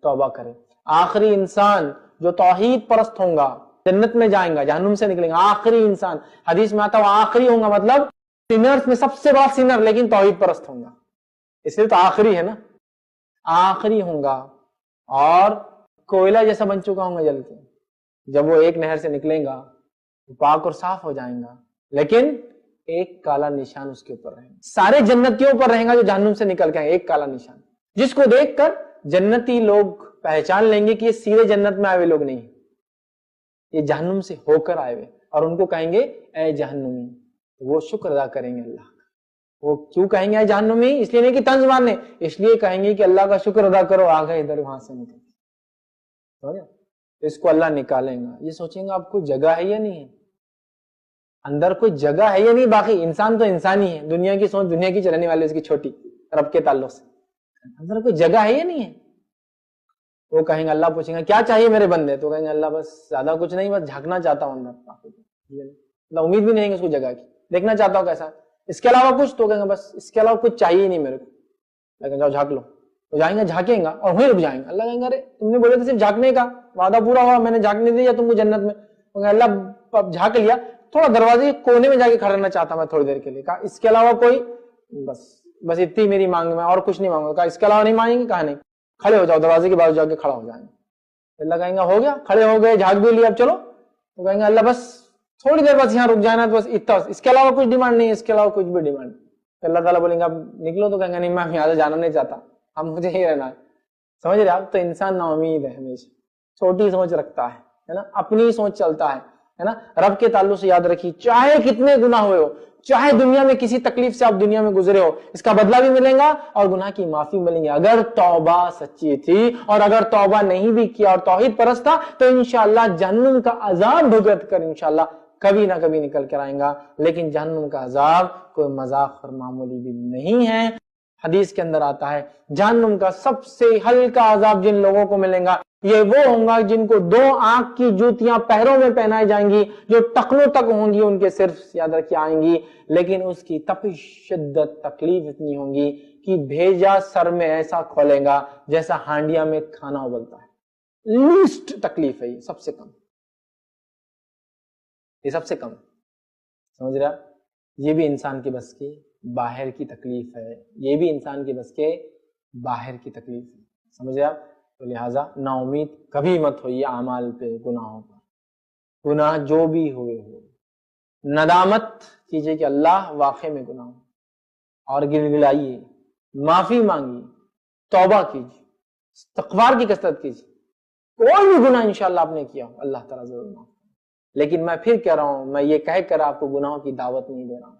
توبہ کرے. آخری انسان جو توحید پرست ہوں گا جنت میں جائیں گا, جہنم سے نکلیں گا. آخری انسان, حدیث میں آتا ہے وہ آخری ہوں گا, مطلب سینرز میں سب سے بڑا سینر, لیکن توحید پرست ہوں گا, اس لیے تو آخری ہے نا. آخری ہوں گا اور کوئلہ جیسا بن چکا ہوں گا جل کے. جب وہ ایک نہر سے نکلیں گا پاک اور صاف ہو جائیں گا, لیکن ایک کالا نشان اس کے اوپر رہے گا. سارے جنتیوں پر رہے گا جو جہنم سے نکل کے آئے, ایک کالا نشان, جس کو دیکھ کر جنتی لوگ پہچان لیں گے کہ یہ سیدھے جنت میں آئے ہوئے لوگ نہیں, یہ جہنم سے ہو کر آئے ہوئے, اور ان کو کہیں گے اے جہنمی. وہ شکر ادا کریں گے اللہ کا. وہ کیوں کہیں گے اے جہنمی؟ اس لیے نہیں کہ طنز مارنے, اس لیے کہیں گے کہ اللہ کا شکر ادا کرو, آ گئے ادھر وہاں سے نکل. اس کو اللہ نکالیں گا, یہ سوچیں گے آپ کو جگہ ہے یا نہیں ہے, اندر کوئی جگہ ہے یا نہیں. باقی انسان تو انسان ہی ہے, دنیا کی سوچ دنیا کی چلنے والے, اس کی چھوٹی رب کے تعلق سے. اندر کوئی جگہ ہے یا نہیں ہے. وہ کہیں گے, اللہ پوچھیں گے کیا چاہیے میرے بندے, تو کہیں گے اللہ بس زیادہ کچھ نہیں, بس جھانکنا چاہتا ہوں اندر. امید بھی نہیں ہے اس کو جگہ کی, دیکھنا چاہتا ہوں کیسا, اس کے علاوہ کچھ, تو کہیں گے بس اس کے علاوہ کچھ چاہیے ہی نہیں میرے کو. لیکن جاؤ جھانک لو, تو جائیں گے جھانکیں گا اور وہیں رک جائیں گے. اللہ کہیں گے ارے تم نے بولے تھے صرف جھانکنے کا, وعدہ پورا ہوا, میں نے جھانکنے دیا تم کو جنت میں. اللہ جھانک لیا, تھوڑا دروازے کے کونے میں جا کے کھڑا رہنا چاہتا میں تھوڑی دیر کے لیے. کہا اس کے علاوہ کوئی, بس اتنی میری مانگ, میں اور کچھ نہیں مانگوں گا. کہا اس کے علاوہ نہیں مانگیں گے, کہا نہیں. کھڑے ہو جاؤ, دروازے کے بازو جا کے کھڑا ہو جائیں گے. اللہ کہیں گے ہو گیا, کھڑے ہو گئے, جھانک بھی لیا, اب چلو. تو کہیں گے اللہ بس تھوڑی دیر بس یہاں رک جانا, بس اتنا, اس کے علاوہ کچھ ڈیمانڈ نہیں, اس کے علاوہ کچھ بھی ڈیمانڈ. اللہ تعالیٰ بولیں گے اب نکلو, تو کہیں گے نہیں میں یہاں سے جانا نہیں چاہتا, اب مجھے ہی رہنا ہے. سمجھ رہے آپ, تو انسان نا امید ہے, ہمیشہ چھوٹی سوچ رکھتا ہے نا, اپنی سوچ چلتا ہے نا. رب کے تعلق سے یاد رکھیے, چاہے کتنے گناہ ہوئے ہو, چاہے دنیا میں کسی تکلیف سے آپ دنیا میں گزرے ہو, اس کا بدلہ بھی ملے گا اور گناہ کی معافی ملیں گے, اگر توبہ سچی تھی. اور اگر توبہ نہیں بھی کیا اور توحید پرست تھا, تو انشاءاللہ جہنم کا عذاب بھگت کر انشاءاللہ کبھی نہ کبھی نکل کر آئیں گا. لیکن جہنم کا عذاب کوئی مذاق اور معمولی بھی نہیں ہے. حدیث کے اندر آتا ہے جہنم کا سب سے ہلکا عذاب جن لوگوں کو ملیں گا, یہ وہ ہوں گا جن کو 2 آنکھ کی جوتیاں پیروں میں پہنائی جائیں گی, جو ٹخنوں تک ہوں گی, ان کے صرف یاد رکھیے آئیں گی. لیکن اس کی تپش, شدت, تکلیف اتنی ہوں گی کہ بھیجا سر میں ایسا کھولے گا جیسا ہانڈیا میں کھانا ابلتا ہے. لیسٹ تکلیف ہے یہ, سب سے کم, یہ سب سے کم. سمجھ رہے آپ, یہ بھی انسان کے بس کی باہر کی تکلیف ہے, یہ بھی انسان کے بس کے باہر کی تکلیف ہے. سمجھ رہے آپ, تو لہٰذا نا امید کبھی مت ہوئیے اعمال پہ, گناہوں پر. گناہ جو بھی ہوئے ہو, ندامت کیجئے کہ اللہ واقع میں گناہ, اور گڑگڑائیے, معافی مانگیے, توبہ کیجئے, استغفار کی کثرت کیجئے. کوئی بھی گناہ انشاءاللہ آپ نے کیا ہو, اللہ تعالیٰ ضرور معاف. لیکن میں پھر کہہ رہا ہوں, میں یہ کہہ کر آپ کو گناہوں کی دعوت نہیں دے رہا ہوں.